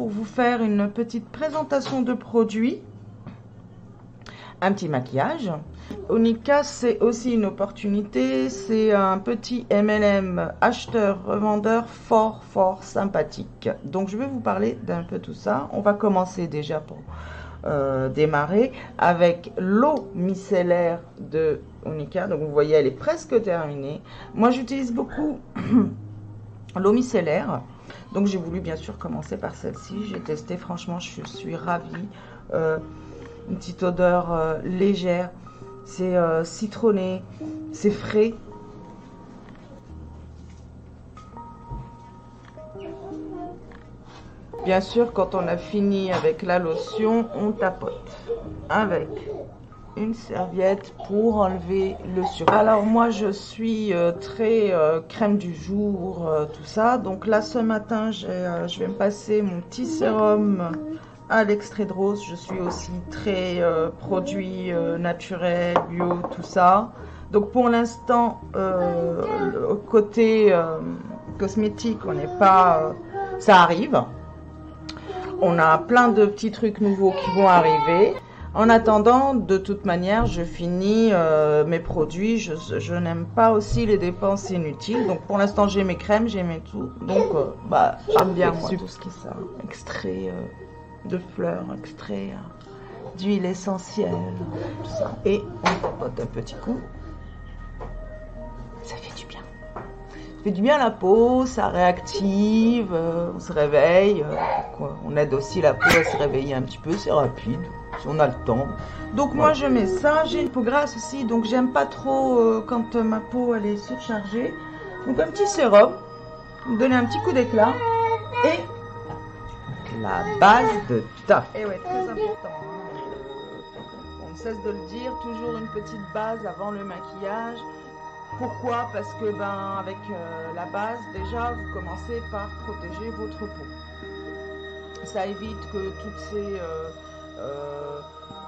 pour vous faire une petite présentation de produits, un petit maquillage. Onica, c'est aussi une opportunité, c'est un petit MLM acheteur-revendeur fort sympathique. Donc je vais vous parler d'un peu tout ça. On va commencer déjà pour démarrer avec l'eau micellaire de Onica. Donc vous voyez, elle est presque terminée. Moi j'utilise beaucoup l'eau micellaire. Donc j'ai voulu bien sûr commencer par celle-ci. J'ai testé, franchement je suis ravie. Une petite odeur légère. C'est citronné, c'est frais. Bien sûr, quand on a fini avec la lotion, on tapote avec une serviette pour enlever le surplus. Alors moi, je suis très crème du jour, tout ça. Donc là, ce matin, je vais me passer mon petit sérum à l'extrait de rose. Je suis aussi très produit naturel, bio, tout ça. Donc pour l'instant, côté cosmétique, on n'est pas... ça arrive. On a plein de petits trucs nouveaux qui vont arriver. En attendant, de toute manière, je finis mes produits. Je n'aime pas aussi les dépenses inutiles. Donc pour l'instant, j'ai mes crèmes, j'ai mes tout. Donc j'aime bien moi, tout ce qui est ça. Extrait... de fleurs, extrait d'huile essentielle, tout ça. Et on tapote un petit coup. Ça fait du bien. Ça fait du bien à la peau, ça réactive, on se réveille. On aide aussi la peau à se réveiller un petit peu, c'est rapide, si on a le temps. Donc moi je mets ça, j'ai une peau grasse aussi, donc j'aime pas trop quand ma peau elle est surchargée. Donc un petit sérum, pour me donner un petit coup d'éclat. Et la base de teint. Et ouais, très important. On ne cesse de le dire, toujours une petite base avant le maquillage. Pourquoi? Parce que avec la base, déjà, vous commencez par protéger votre peau. Ça évite que toutes ces...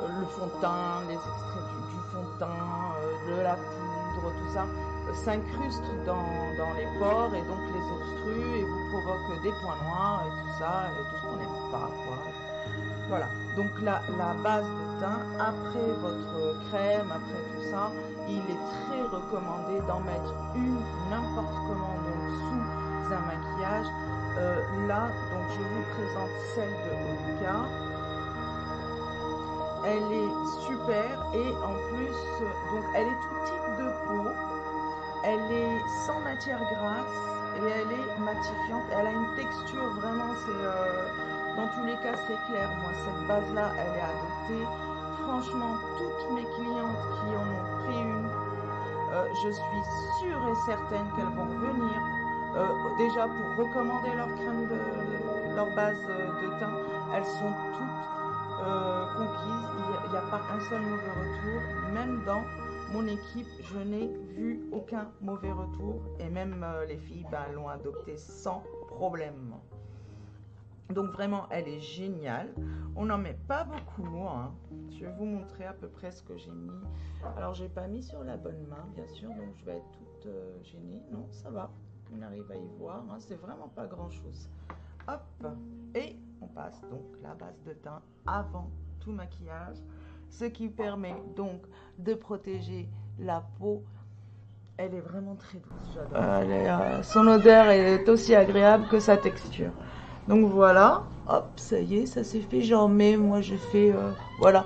le fond de teint, les extraits du fond de teint, de la poudre, tout ça, s'incruste dans les pores et donc les obstrue et vous provoque des points noirs et tout ça, et tout ce qu'on n'aime pas, quoi. Voilà, donc la base de teint, après votre crème, après tout ça, il est très recommandé d'en mettre une n'importe comment, donc sous un maquillage. Là, donc je vous présente celle de Onica. Elle est super et en plus, donc elle est tout type de peau. Elle est sans matière grasse et elle est matifiante. Elle a une texture vraiment, c'est dans tous les cas c'est clair. Moi cette base là, elle est adoptée. Franchement, toutes mes clientes qui en ont pris une, je suis sûre et certaine qu'elles vont revenir. Déjà pour recommander leur crème, leur base de teint, elles sont toutes conquises. Il n'y a pas un seul mauvais retour, même dans mon équipe, je n'ai vu aucun mauvais retour et même les filles l'ont adoptée sans problème. Donc vraiment, elle est géniale. On n'en met pas beaucoup, hein. Je vais vous montrer à peu près ce que j'ai mis. Alors, j'ai pas mis sur la bonne main, bien sûr, donc je vais être toute gênée. Non, ça va. On arrive à y voir, hein. C'est vraiment pas grand-chose. Hop, et on passe donc la base de teint avant tout maquillage. Ce qui permet donc de protéger la peau. Elle est vraiment très douce, j'adore. Son odeur est aussi agréable que sa texture. Donc voilà, hop, ça y est, ça s'est fait. J'en mets, moi je fais, voilà,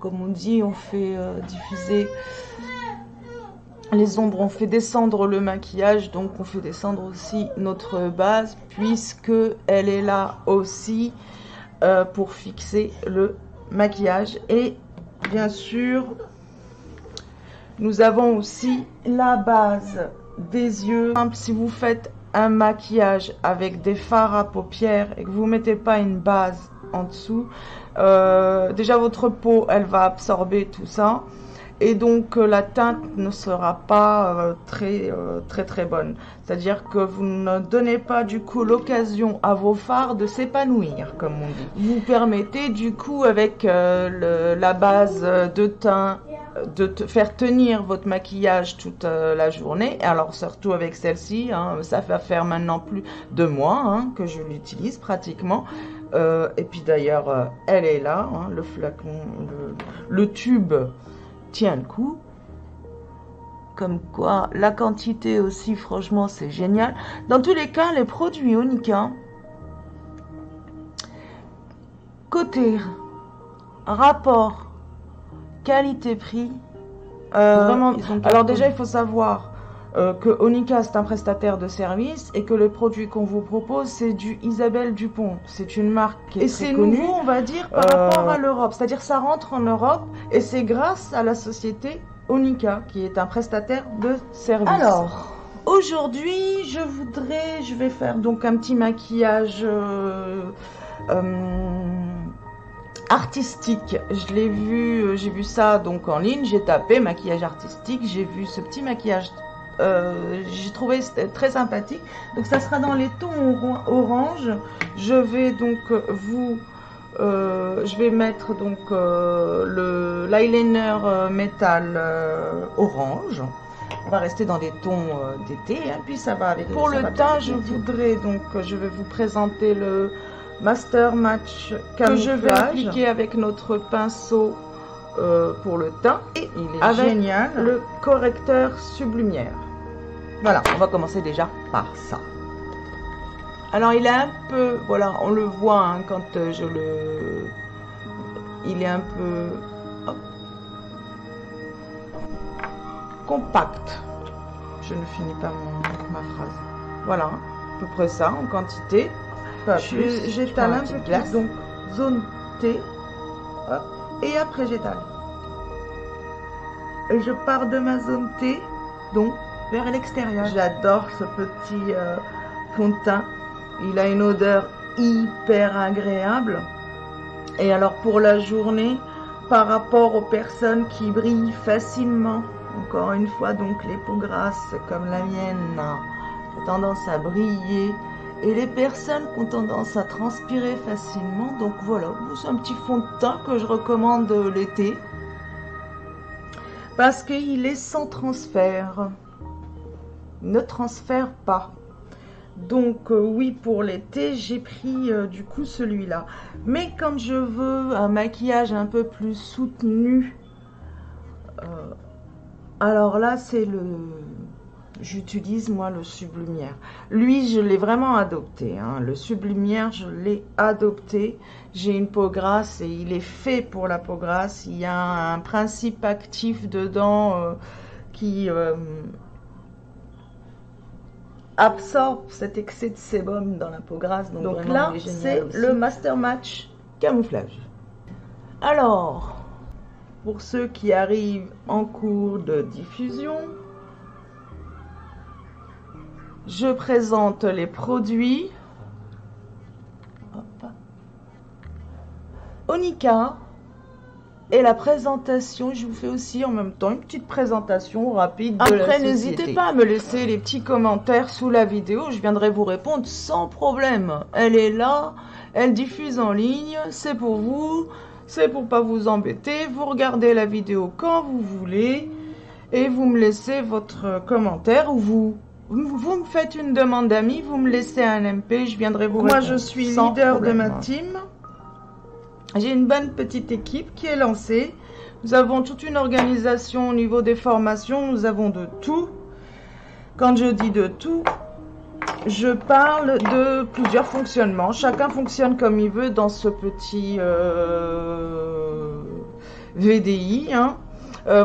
comme on dit, on fait diffuser les ombres, on fait descendre le maquillage, donc on fait descendre aussi notre base, puisque elle est là aussi pour fixer le maquillage. Et bien sûr, nous avons aussi la base des yeux. Si vous faites un maquillage avec des fards à paupières et que vous ne mettez pas une base en dessous, déjà votre peau, elle va absorber tout ça. Et donc la teinte ne sera pas très bonne. C'est-à-dire que vous ne donnez pas du coup l'occasion à vos fards de s'épanouir, comme on dit. Vous permettez du coup avec la base de teint de faire tenir votre maquillage toute la journée. Alors surtout avec celle-ci, hein, ça va faire maintenant plus de mois hein, que je l'utilise pratiquement. Et puis d'ailleurs, elle est là, hein, le flacon, le tube tient le coup. Comme quoi, la quantité aussi, franchement, c'est génial. Dans tous les cas, les produits Onika, côté rapport qualité-prix, vraiment. Alors déjà, il faut savoir que Onika, c'est un prestataire de service et que le produit qu'on vous propose, c'est du Isabelle Dupont. C'est une marque qui est très connue, nouveau, on va dire, par rapport à l'Europe. C'est-à-dire, ça rentre en Europe et c'est grâce à la société Onika, qui est un prestataire de service. Alors, aujourd'hui, je vais faire donc un petit maquillage artistique. Je l'ai vu, j'ai vu ça donc en ligne, j'ai tapé maquillage artistique, j'ai vu ce petit maquillage, j'ai trouvé très sympathique. Donc ça sera dans les tons orange. Je vais donc je vais mettre donc l'eyeliner métal orange. On va rester dans des tons d'été, hein, puis ça va avec. Pour le teint, je vais vous présenter le Master Match que je vais appliquer avec notre pinceau pour le teint. Et il est avec génial. Le correcteur sublumière. Voilà, on va commencer déjà par ça. Alors il est un peu, voilà, on le voit hein, quand il est un peu hop, compact. Je ne finis pas ma phrase. Voilà, à peu près ça en quantité. J'étale un peu plus, donc zone T, hop, et après j'étale. Et je pars de ma zone T, donc vers l'extérieur. J'adore ce petit fond de teint. Il a une odeur hyper agréable. Et alors pour la journée, par rapport aux personnes qui brillent facilement, encore une fois, donc les peaux grasses comme la mienne, ont tendance à briller. Et les personnes qui ont tendance à transpirer facilement, donc voilà, c'est un petit fond de teint que je recommande l'été. Parce qu'il est sans transfert. Ne transfère pas. Donc oui, pour l'été, j'ai pris du coup celui-là. Mais quand je veux un maquillage un peu plus soutenu, alors là, j'utilise moi le sublumière. Lui, je l'ai vraiment adopté. Hein. Le sublumière, je l'ai adopté. J'ai une peau grasse et il est fait pour la peau grasse. Il y a un principe actif dedans qui absorbe cet excès de sébum dans la peau grasse. Donc là, c'est le Master Match Camouflage. Alors, pour ceux qui arrivent en cours de diffusion, je présente les produits. Hop. Onika. Et la présentation, je vous fais aussi en même temps une petite présentation rapide de la société. Après, n'hésitez pas à me laisser les petits commentaires sous la vidéo. Je viendrai vous répondre sans problème. Elle est là, elle diffuse en ligne, c'est pour vous. C'est pour pas vous embêter. Vous regardez la vidéo quand vous voulez. Et vous me laissez votre commentaire ou vous me faites une demande d'amis, vous me laissez un MP, je viendrai vous répondre. Moi, je suis leader de ma team. J'ai une bonne petite équipe qui est lancée. Nous avons toute une organisation au niveau des formations. Nous avons de tout. Quand je dis de tout, je parle de plusieurs fonctionnements. Chacun fonctionne comme il veut dans ce petit VDI. Hein.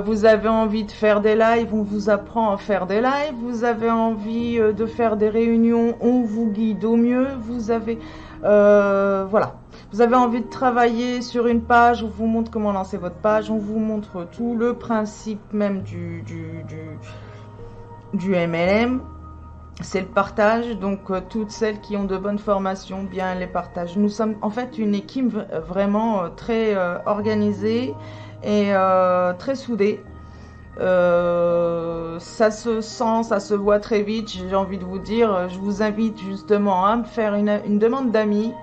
Vous avez envie de faire des lives, on vous apprend à faire des lives. Vous avez envie de faire des réunions, on vous guide au mieux. Vous avez, voilà. Vous avez envie de travailler sur une page, on vous montre comment lancer votre page, on vous montre tout, le principe même du MLM, c'est le partage. Donc toutes celles qui ont de bonnes formations, bien les partagent. Nous sommes en fait une équipe vraiment très organisée et très soudée. Ça se sent, ça se voit très vite. J'ai envie de vous dire, je vous invite justement à me faire une demande d'amis.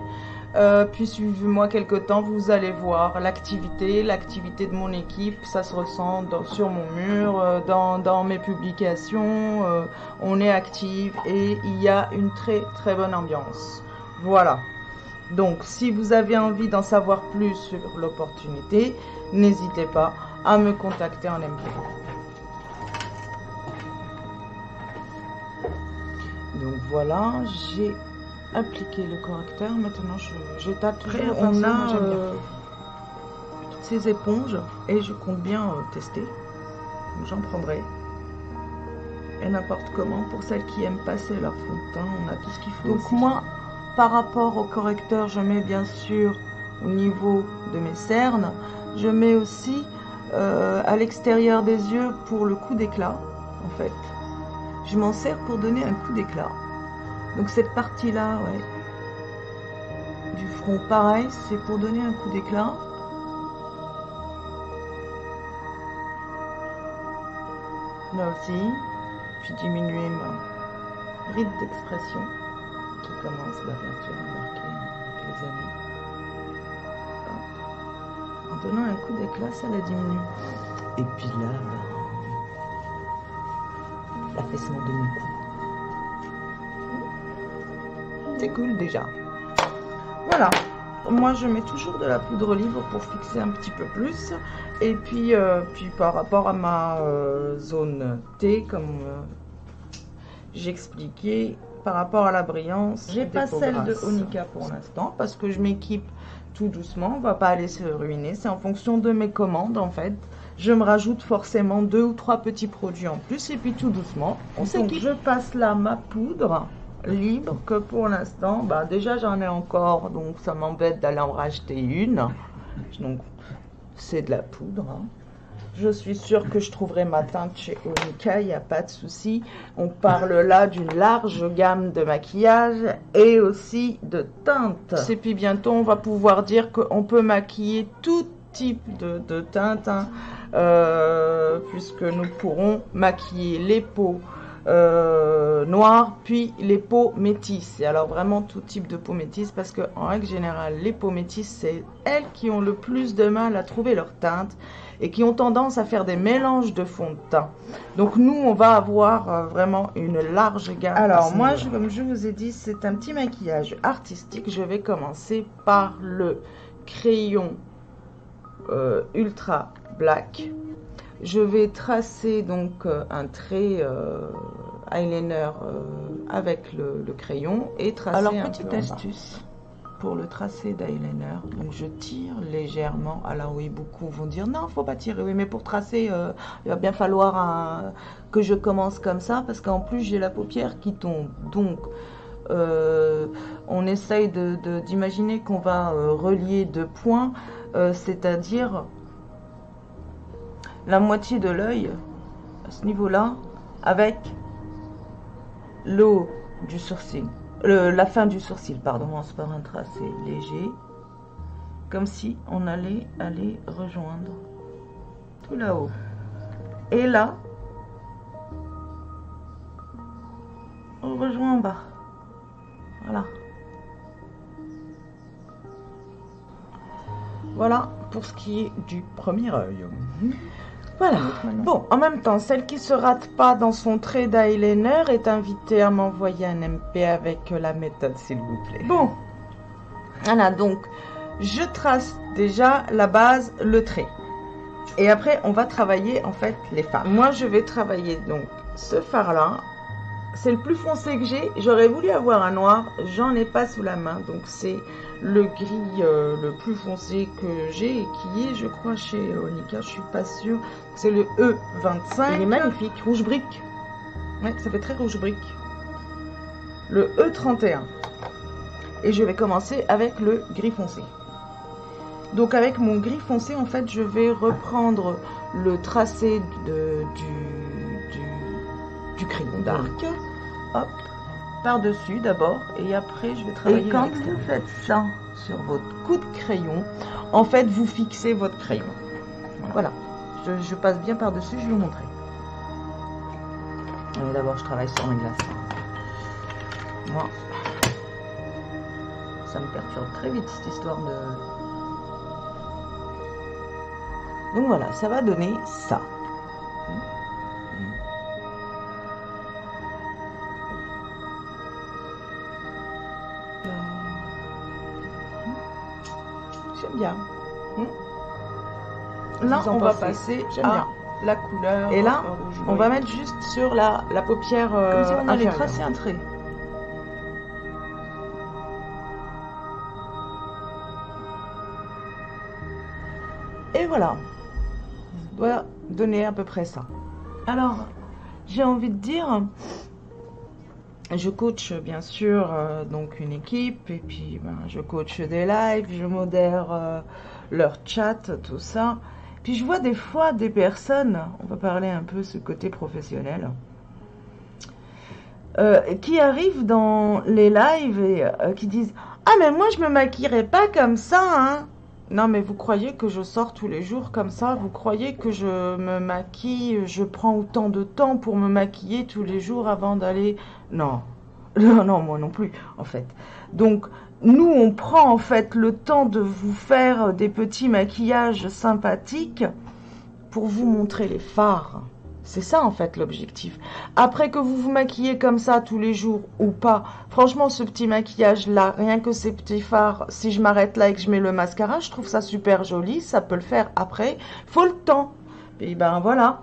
Puis suivez-moi quelque temps, vous allez voir l'activité de mon équipe, ça se ressent sur mon mur, dans mes publications, on est active et il y a une très très bonne ambiance. Voilà. Donc, si vous avez envie d'en savoir plus sur l'opportunité, n'hésitez pas à me contacter en MP. Donc voilà, j'ai appliqué le correcteur. Maintenant, j'étale toujours. Après, on a ces éponges et je compte bien tester. J'en prendrai. Et n'importe comment, pour celles qui aiment passer leur fond de teint, on a tout ce qu'il faut. Donc moi, par rapport au correcteur, je mets bien sûr au niveau de mes cernes. Je mets aussi à l'extérieur des yeux pour le coup d'éclat, en fait. Je m'en sers pour donner un coup d'éclat. Donc cette partie-là, ouais, du front, pareil, c'est pour donner un coup d'éclat. Là aussi, puis diminuer ma ride d'expression qui commence là, bien sûr, à marquer avec les années. En donnant un coup d'éclat, ça la diminue. Et puis là, l'affaissement de mon cou. C'est cool déjà. Voilà. Moi, je mets toujours de la poudre libre pour fixer un petit peu plus. Et puis par rapport à ma zone T, comme j'expliquais, par rapport à la brillance, j'ai pas celle de Onika pour l'instant parce que je m'équipe tout doucement. On va pas aller se ruiner. C'est en fonction de mes commandes en fait. Je me rajoute forcément 2 ou 3 petits produits en plus et puis tout doucement, on s'équipe. Je passe là ma poudre libre que pour l'instant, bah déjà j'en ai encore, donc ça m'embête d'aller en racheter une. Donc c'est de la poudre. Hein. Je suis sûre que je trouverai ma teinte chez Onika, il n'y a pas de souci. On parle là d'une large gamme de maquillage et aussi de teintes. Et puis bientôt on va pouvoir dire qu'on peut maquiller tout type de teinte, hein, puisque nous pourrons maquiller les peaux noires, puis les peaux métisses. Et alors vraiment tout type de peau métisse, parce que en règle générale, les peaux métisses, c'est elles qui ont le plus de mal à trouver leur teinte et qui ont tendance à faire des mélanges de fond de teint. Donc nous, on va avoir vraiment une large gamme. Alors moi, comme je vous ai dit, c'est un petit maquillage artistique. Je vais commencer par le crayon Ultra Black. Je vais tracer donc un trait eyeliner avec le crayon et tracer. Alors petite astuce pour le tracé d'eyeliner, donc je tire légèrement. Alors oui, beaucoup vont dire non, faut pas tirer. Oui, mais pour tracer, il va bien falloir que je commence comme ça parce qu'en plus j'ai la paupière qui tombe. Donc on essaye d'imaginer qu'on va relier 2 points, c'est-à-dire la moitié de l'œil à ce niveau-là avec le haut du sourcil, la fin du sourcil, pardon. On commence par un tracé léger, comme si on allait aller rejoindre tout là-haut. Et là, on rejoint en bas. Voilà. Voilà pour ce qui est du premier œil. Voilà. Bon, en même temps, celle qui se rate pas dans son trait d'eyeliner est invitée à m'envoyer un MP avec la méthode, s'il vous plaît. Bon, voilà, donc je trace déjà la base, le trait. Et après, on va travailler en fait les fards. Moi, je vais travailler donc ce fard-là. C'est le plus foncé que j'ai. J'aurais voulu avoir un noir, j'en ai pas sous la main. Donc c'est le gris le plus foncé que j'ai et qui est, je crois, chez Onika. Je suis pas sûre. C'est le E25. Il est magnifique, rouge brique. Ouais, ça fait très rouge brique. Le E31. Et je vais commencer avec le gris foncé. Donc avec mon gris foncé, en fait, je vais reprendre le tracé du crayon dark, hop, par-dessus d'abord, et après je vais travailler. Et quand vous faites ça sur votre coup de crayon, en fait vous fixez votre crayon. Voilà, je passe bien par-dessus, je vais vous montrer. D'abord je travaille sur mes glaces. Moi, ça me perturbe très vite cette histoire de... Donc voilà, ça va donner ça. J'aime bien. Là, on va passer à la couleur. Et là, on va mettre juste sur la paupière comme si on allait tracer un trait. Et voilà. Ça doit donner à peu près ça. Alors, j'ai envie de dire, je coach bien sûr donc une équipe, et puis ben, je coach des lives, je modère leur chat, tout ça. Puis je vois des fois des personnes, on va parler un peu ce côté professionnel, qui arrivent dans les lives et qui disent « Ah mais moi je me maquillerai pas comme ça, hein !» Non mais vous croyez que je sors tous les jours comme ça? Vous croyez que je me maquille, je prends autant de temps pour me maquiller tous les jours avant d'aller... Non, non, moi non plus en fait. Donc nous on prend en fait le temps de vous faire des petits maquillages sympathiques pour vous montrer les fards. C'est ça en fait l'objectif. Après que vous vous maquillez comme ça tous les jours ou pas, franchement ce petit maquillage là, rien que ces petits fards, si je m'arrête là et que je mets le mascara, je trouve ça super joli, ça peut le faire après, faut le temps. Et ben voilà.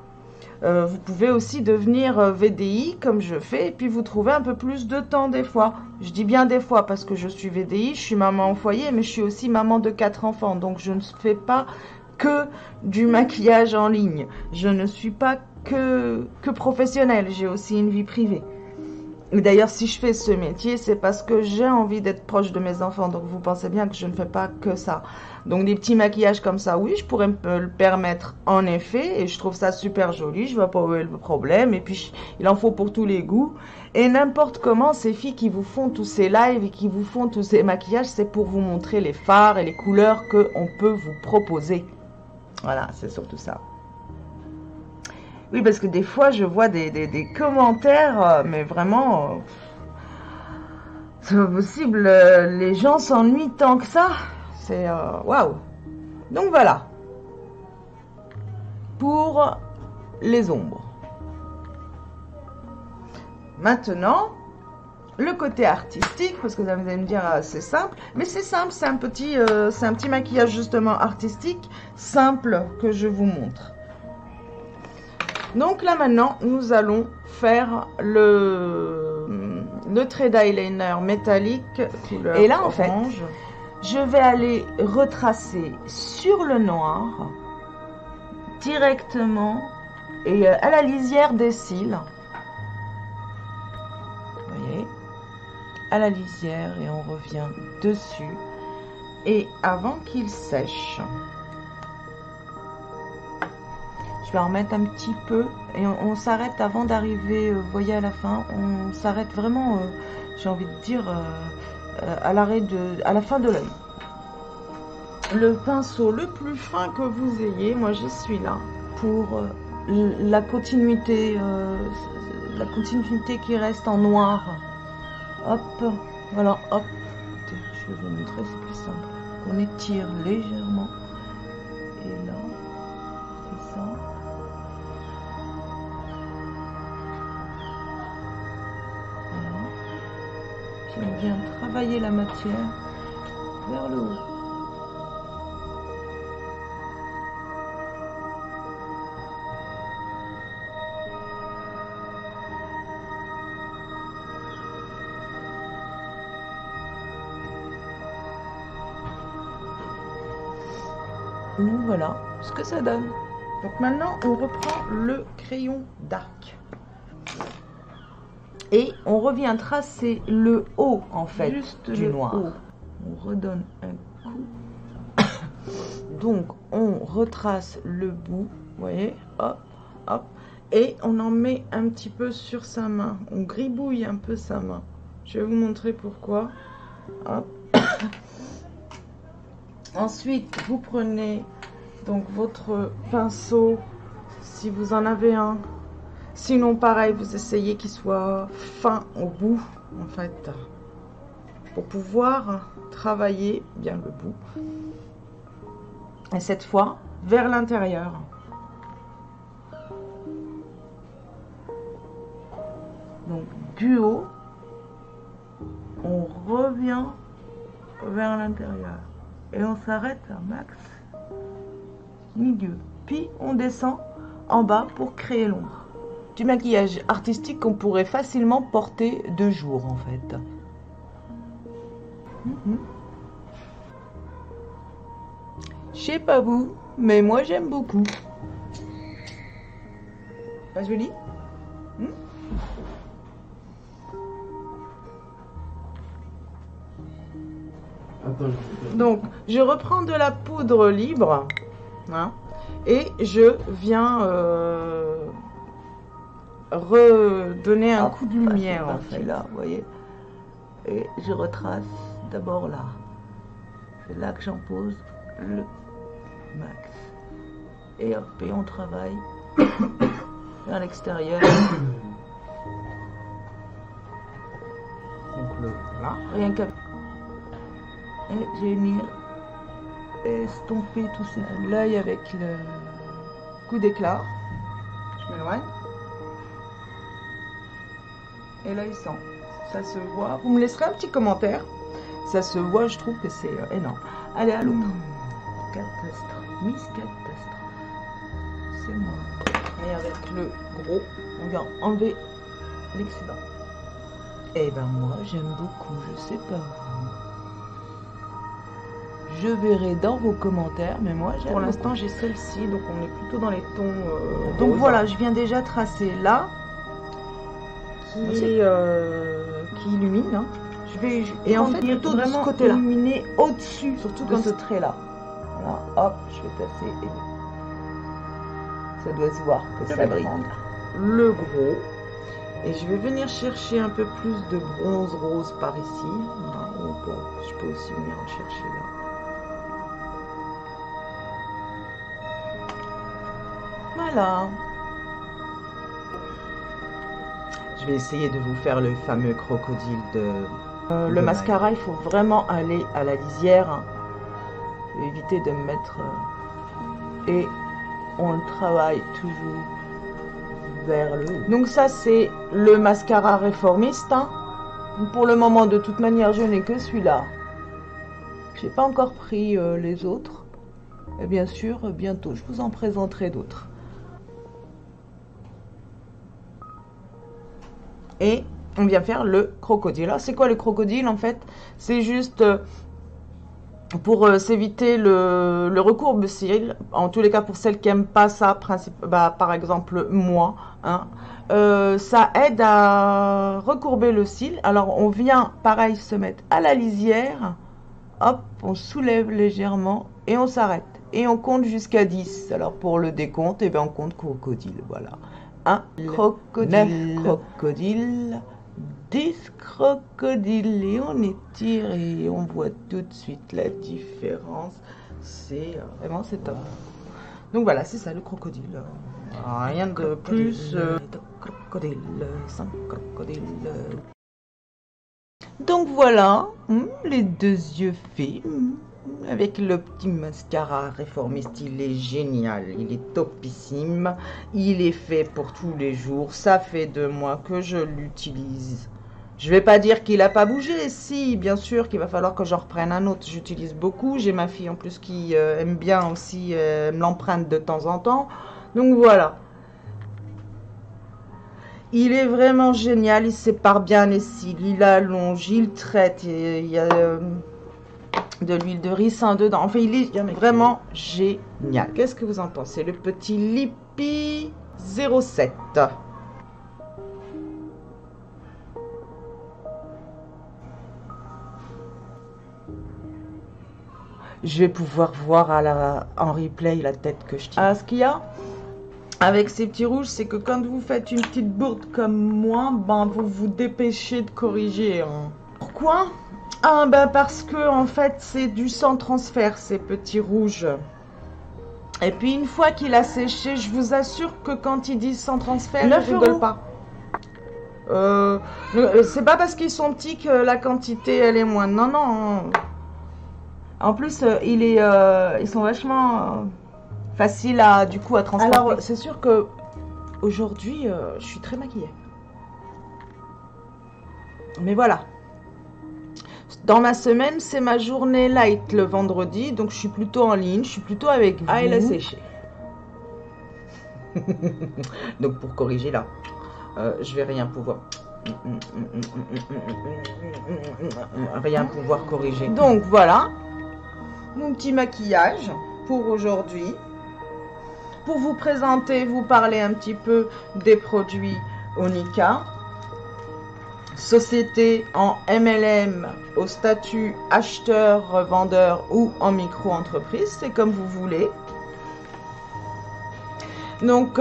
Vous pouvez aussi devenir VDI comme je fais et puis vous trouvez un peu plus de temps des fois. Je dis bien des fois parce que je suis VDI, je suis maman au foyer mais je suis aussi maman de 4 enfants, donc je ne fais pas que du maquillage en ligne. Je ne suis pas que professionnelle, j'ai aussi une vie privée. Et d'ailleurs, si je fais ce métier, c'est parce que j'ai envie d'être proche de mes enfants. Donc, vous pensez bien que je ne fais pas que ça. Donc, des petits maquillages comme ça, oui, je pourrais me le permettre en effet. Et je trouve ça super joli. Je vois pas où est le problème. Et puis, il en faut pour tous les goûts. Et n'importe comment, ces filles qui vous font tous ces lives et qui vous font tous ces maquillages, c'est pour vous montrer les fards et les couleurs qu'on peut vous proposer. Voilà, c'est surtout ça. Oui, parce que des fois, je vois des commentaires, mais vraiment, c'est pas possible. Les gens s'ennuient tant que ça. C'est waouh. Donc voilà. Pour les ombres. Maintenant, le côté artistique, parce que vous allez me dire, c'est simple. Mais c'est simple, c'est un petit maquillage justement artistique, simple, que je vous montre. Donc là maintenant, nous allons faire le trait d'eyeliner métallique couleur orange. Et là en fait, je vais aller retracer sur le noir directement et à la lisière des cils. Vous voyez, à la lisière et on revient dessus. Et avant qu'il sèche, je vais en mettre un petit peu et on s'arrête avant d'arriver, vous voyez à la fin, on s'arrête vraiment, j'ai envie de dire, à la fin de l'œil. Le pinceau le plus fin que vous ayez, moi je suis là pour la continuité qui reste en noir. Hop, voilà, hop. Je vais vous montrer, c'est plus simple. On étire légèrement et là, c'est ça. Puis on vient travailler la matière vers le haut. Donc voilà ce que ça donne. Donc maintenant on reprend le crayon dark. Et on revient tracer le haut en fait, juste du noir. Haut. On redonne un coup. Donc on retrace le bout, vous voyez, hop, hop. Et on en met un petit peu sur sa main. On gribouille un peu sa main. Je vais vous montrer pourquoi. Hop. Ensuite, vous prenez donc votre pinceau, si vous en avez un. Sinon, pareil, vous essayez qu'il soit fin au bout, en fait, pour pouvoir travailler bien le bout. Et cette fois, vers l'intérieur. Donc, du haut, on revient vers l'intérieur. et on s'arrête à max milieu. Puis on descend en bas pour créer l'ombre. Du maquillage artistique qu'on pourrait facilement porter de jour en fait. Je sais pas vous, mais moi j'aime beaucoup. Pas joli? Donc, je reprends de la poudre libre, hein, et je viens redonner un coup de lumière en fait. Là, vous voyez, et je retrace d'abord là. C'est là que j'en pose le max. Et hop, et on travaille vers l'extérieur. Donc là, rien qu'à... Et je vais venir estomper tout ça. L'œil avec le coup d'éclat. Je m'éloigne. Et l'œil sans. Ça se voit. Vous me laisserez un petit commentaire. Ça se voit, je trouve que c'est énorme. Allez, à l'autre. Catastrophe. Miss Catastrophe. C'est moi. Et avec le gros, on vient enlever l'excédent. Et ben moi, j'aime beaucoup. Je sais pas vous. Je verrai dans vos commentaires, mais moi pour l'instant j'ai celle-ci, donc on est plutôt dans les tons donc voilà, je viens déjà tracer là qui illumine, hein. Et en fait plutôt de ce côté là, illuminer au-dessus, surtout de ce trait là. Voilà, hop, je vais tasser et ça doit se voir que ça brille. Le gros, et je vais venir chercher un peu plus de bronze rose par ici. Je peux aussi venir en chercher là. Voilà. Je vais essayer de vous faire le fameux crocodile de... le mascara, il faut vraiment aller à la lisière. Hein. Éviter de me mettre... et on le travaille toujours vers le haut. Donc ça, c'est le mascara réformiste. Hein. Pour le moment, de toute manière, je n'ai que celui-là. Je n'ai pas encore pris les autres. Et bien sûr, bientôt, je vous en présenterai d'autres. Et on vient faire le crocodile. Alors, c'est quoi le crocodile en fait? C'est juste pour s'éviter le recourbe-cils. En tous les cas, pour celles qui n'aiment pas ça, par exemple moi, hein, ça aide à recourber le cil. Alors, on vient pareil se mettre à la lisière. Hop, on soulève légèrement et on s'arrête. Et on compte jusqu'à 10. Alors, pour le décompte, eh bien, on compte crocodile. Voilà. 1 crocodile, 9 crocodiles, 10 crocodiles et on étire et on voit tout de suite la différence. C'est vraiment c'est top. Donc voilà, c'est ça le crocodile. Rien de plus. Crocodile, 5 crocodiles. Donc voilà, les deux yeux faits. Avec le petit mascara réformiste, il est génial, il est topissime, il est fait pour tous les jours, ça fait 2 mois que je l'utilise. Je vais pas dire qu'il n'a pas bougé, si, bien sûr qu'il va falloir que j'en reprenne un autre, j'utilise beaucoup, j'ai ma fille en plus qui aime bien aussi me l'emprunte de temps en temps, donc voilà. Il est vraiment génial, il sépare bien les cils, il allonge, il traite, il y a... de l'huile de ricin dedans. Enfin, il est vraiment génial. Qu'est-ce que vous en pensez? Le petit Lippy 07. Je vais pouvoir voir en replay la tête que je tiens. Ah, ce qu'il y a avec ces petits rouges, c'est que quand vous faites une petite bourde comme moi, ben, vous vous dépêchez de corriger. Hein. Pourquoi? Ah ben parce que en fait c'est du sans transfert ces petits rouges. Et puis une fois qu'il a séché, je vous assure que quand ils disent sans transfert, je rigole pas. C'est pas parce qu'ils sont petits que la quantité elle est moindre. Non non. En plus ils sont vachement faciles à du coup à transporter. Alors c'est sûr que aujourd'hui je suis très maquillée. Mais voilà. Dans ma semaine, c'est ma journée light le vendredi, donc je suis plutôt en ligne, je suis plutôt avec vous. Ah, elle a séché. Donc pour corriger là, je vais rien pouvoir. Rien pouvoir corriger. Donc voilà, mon petit maquillage pour aujourd'hui. Pour vous présenter, vous parler un petit peu des produits Onika. Société en MLM au statut acheteur, revendeur ou en micro-entreprise, c'est comme vous voulez. Donc,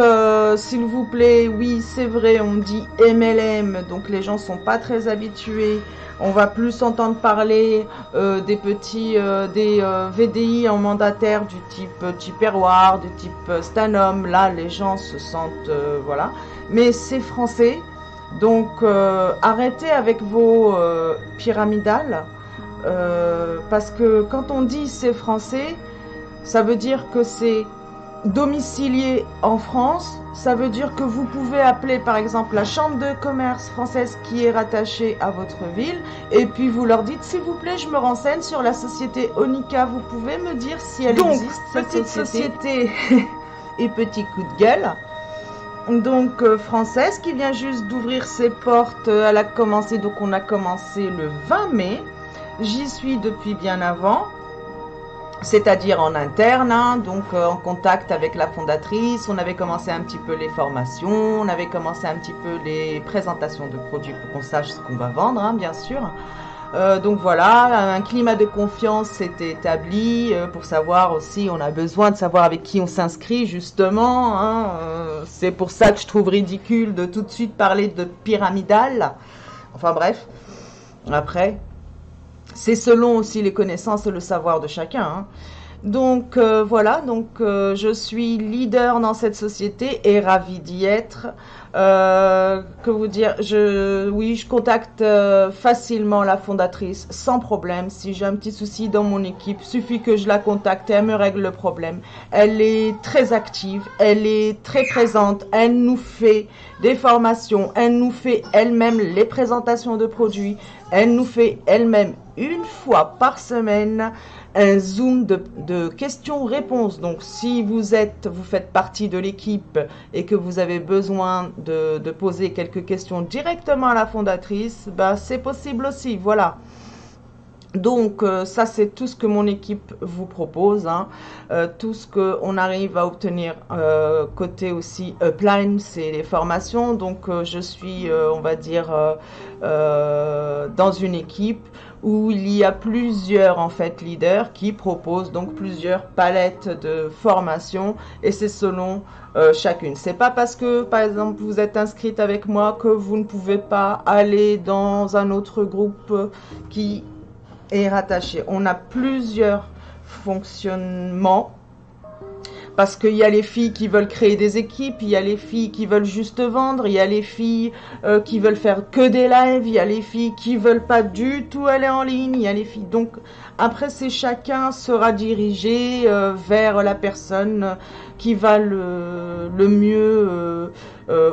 s'il vous plaît, oui, c'est vrai, on dit MLM, donc les gens sont pas très habitués. On va plus entendre parler des petits, VDI en mandataire du type Tupperware, du type Stanum. Là, les gens se sentent, voilà. Mais c'est français, donc arrêtez avec vos pyramidales, parce que quand on dit c'est français, ça veut dire que c'est domicilié en France, ça veut dire que vous pouvez appeler par exemple la chambre de commerce française qui est rattachée à votre ville et puis vous leur dites s'il vous plaît je me renseigne sur la société Onika, vous pouvez me dire si elle existe cette petite société et petit coup de gueule donc française qui vient juste d'ouvrir ses portes, elle a commencé, donc on a commencé le 20 mai, j'y suis depuis bien avant. C'est-à-dire en interne, hein, donc en contact avec la fondatrice, on avait commencé un petit peu les formations, on avait commencé un petit peu les présentations de produits pour qu'on sache ce qu'on va vendre, hein, bien sûr. Donc voilà, un climat de confiance s'est établi pour savoir aussi, on a besoin de savoir avec qui on s'inscrit justement. Hein, c'est pour ça que je trouve ridicule de tout de suite parler de pyramidal. Enfin bref, après... C'est selon aussi les connaissances et le savoir de chacun. Hein. Donc voilà, donc je suis leader dans cette société et ravie d'y être. Que vous dire, oui, je contacte facilement la fondatrice sans problème. Si j'ai un petit souci dans mon équipe, suffit que je la contacte et elle me règle le problème. Elle est très active, elle est très présente, elle nous fait des formations, elle nous fait elle-même les présentations de produits, elle nous fait elle-même une fois par semaine un zoom de questions-réponses. Donc si vous faites partie de l'équipe et que vous avez besoin de poser quelques questions directement à la fondatrice, bah, c'est possible aussi, voilà. Donc ça c'est tout ce que mon équipe vous propose, hein. Tout ce qu'on arrive à obtenir côté aussi upline, c'est les formations. Donc je suis on va dire dans une équipe où il y a plusieurs en fait leaders qui proposent donc plusieurs palettes de formation et c'est selon chacune. C'est pas parce que par exemple vous êtes inscrite avec moi que vous ne pouvez pas aller dans un autre groupe qui est rattaché. On a plusieurs fonctionnements parce qu'il y a les filles qui veulent créer des équipes, il y a les filles qui veulent juste vendre, il y a les filles qui veulent faire que des lives, il y a les filles qui veulent pas du tout aller en ligne, il y a les filles. Donc après c'est chacun sera dirigé vers la personne qui va le mieux,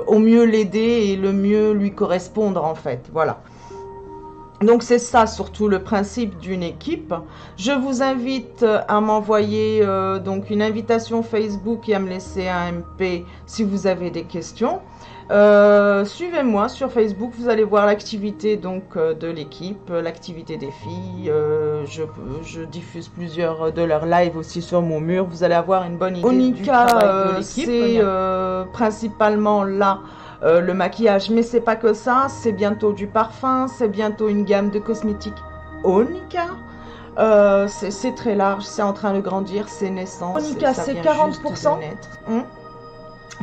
au mieux l'aider et le mieux lui correspondre en fait. Voilà. Donc c'est ça surtout le principe d'une équipe. Je vous invite à m'envoyer donc une invitation Facebook et à me laisser un MP si vous avez des questions. Suivez-moi sur Facebook, vous allez voir l'activité donc de l'équipe, l'activité des filles. Je diffuse plusieurs de leurs lives aussi sur mon mur. Vous allez avoir une bonne idée du travail de l'équipe. C'est principalement là. Le maquillage, mais c'est pas que ça, c'est bientôt du parfum, c'est bientôt une gamme de cosmétiques Onika. C'est très large, c'est en train de grandir, c'est naissant. Onika, c'est 40%.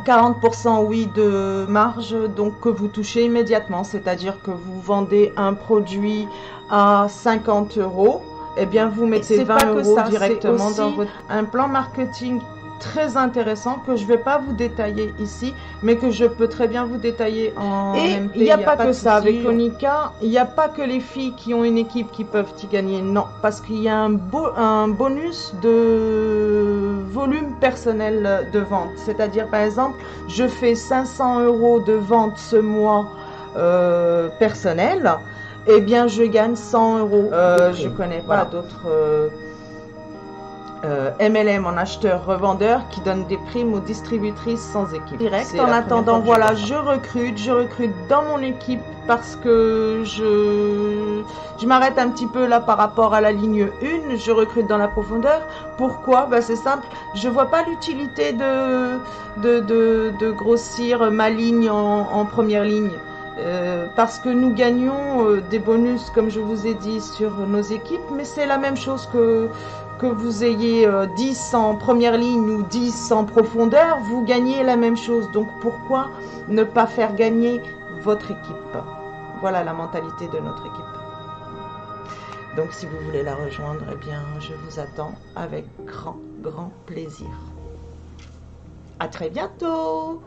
40% oui de marge, donc que vous touchez immédiatement, c'est-à-dire que vous vendez un produit à 50 €, et bien vous mettez 20 € directement dans votre un plan marketing très intéressant que je ne vais pas vous détailler ici, mais que je peux très bien vous détailler en MP. Il n'y a pas que ça avec Onika, il n'y a pas que les filles qui ont une équipe qui peuvent y gagner, non, parce qu'il y a un bonus de volume personnel de vente, c'est-à-dire par exemple, je fais 500 € de vente ce mois personnel. eh bien je gagne 100 euros. Je connais pas d'autres MLM en acheteur-revendeur qui donne des primes aux distributrices sans équipe. Direct. En attendant, voilà, je recrute dans mon équipe parce que je m'arrête un petit peu là par rapport à la ligne 1, je recrute dans la profondeur. Pourquoi? Bah, c'est simple, je vois pas l'utilité de grossir ma ligne en première ligne. Parce que nous gagnons des bonus, comme je vous ai dit, sur nos équipes, mais c'est la même chose que vous ayez 10 en première ligne ou 10 en profondeur, vous gagnez la même chose. Donc pourquoi ne pas faire gagner votre équipe? Voilà la mentalité de notre équipe. Donc si vous voulez la rejoindre, eh bien je vous attends avec grand plaisir. À très bientôt!